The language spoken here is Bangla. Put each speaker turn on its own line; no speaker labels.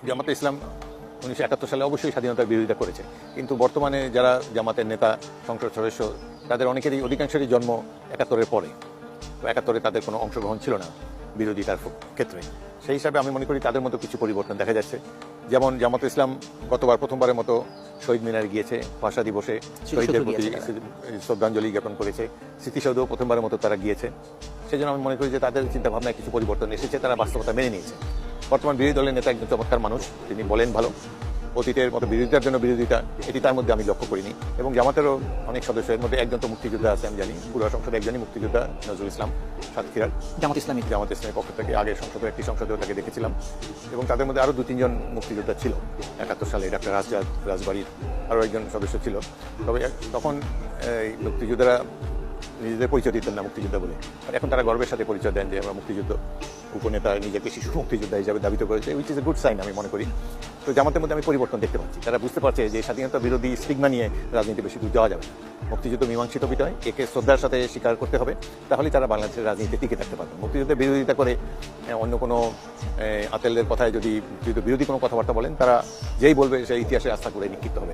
জামাতে ইসলাম 1971 সালে অবশ্যই স্বাধীনতার বিরোধিতা করেছে, কিন্তু বর্তমানে যারা জামাতের নেতা, সংসদ সদস্য, তাদের অনেকেরই অধিকাংশেরই জন্ম 71-এর পরে। তো 71-এ তাদের কোনো অংশগ্রহণ ছিল না বিরোধিতার ক্ষেত্রে। সেই হিসাবে আমি মনে করি তাদের মধ্যে কিছু পরিবর্তন দেখা যাচ্ছে। যেমন জামাতে ইসলাম প্রথমবারের মতো শহীদ মিনারে গিয়েছে, ভাষা দিবসে শহীদদের প্রতি শ্রদ্ধাঞ্জলি জ্ঞাপন করেছে। স্মৃতিসৌধও প্রথমবারের মতো তারা গিয়েছে। সেই জন্য আমি মনে করি যে তাদের চিন্তাভাবনায় কিছু পরিবর্তন এসেছে, তারা বাস্তবতা মেনে নিয়েছে। বর্তমান বিরোধী দলের নেতা একজন চমৎকার মানুষ, তিনি বলেন ভালো। অতীতের মতো বিরোধিতার জন্য বিরোধিতা, এটি তার মধ্যে আমি লক্ষ্য করিনি। এবং জামাতেরও অনেক সদস্যের মধ্যে একজন তো মুক্তিযোদ্ধা আছে, আমি জানি। পুরো সংসদে একজনই মুক্তিযোদ্ধা, নজরুল ইসলাম সাতক্ষীরার
জামাত ইসলামী
পক্ষ থেকে। আগের সংসদের একটি সংসদেও তাকে দেখেছিলাম। এবং তাদের মধ্যে আরও 2-3 জন মুক্তিযোদ্ধা ছিল 71 সালে। ডাক্তার রাজবাড়ির আরও একজন সদস্য ছিল। তবে তখন এই মুক্তিযোদ্ধারা নিজেদের পরিচয় দিতেন না মুক্তিযোদ্ধা বলে। আর এখন তারা গর্বের সাথে পরিচয় দেন যে আমরা মুক্তিযুদ্ধ। উপনেতা নিজেকে শিশু মুক্তিযোদ্ধা হিসাবে দাবিত করেছে, which is a good sign আমি মনে করি। তো জামাতের মধ্যে আমি পরিবর্তন দেখতে পাচ্ছি। তারা বুঝতে পারছে যে স্বাধীনতা বিরোধী স্টিগমা নিয়ে রাজনীতি বেশি দূর যাওয়া যাবে না। মুক্তিযুদ্ধ মীমাংসিত বিষয়, একে শ্রদ্ধার সাথে স্বীকার করতে হবে, তাহলেই তারা বাংলাদেশের রাজনীতিতে টিকে থাকতে পারবে। মুক্তিযুদ্ধের বিরোধিতা করে অন্য কোনো আতেলদের কথায় যদি মুক্তিযুদ্ধ বিরোধী কোনো কথাবার্তা বলেন, তারা যেই বলবে সেই ইতিহাসে আস্থা করে নিক্ষিপ্ত হবে।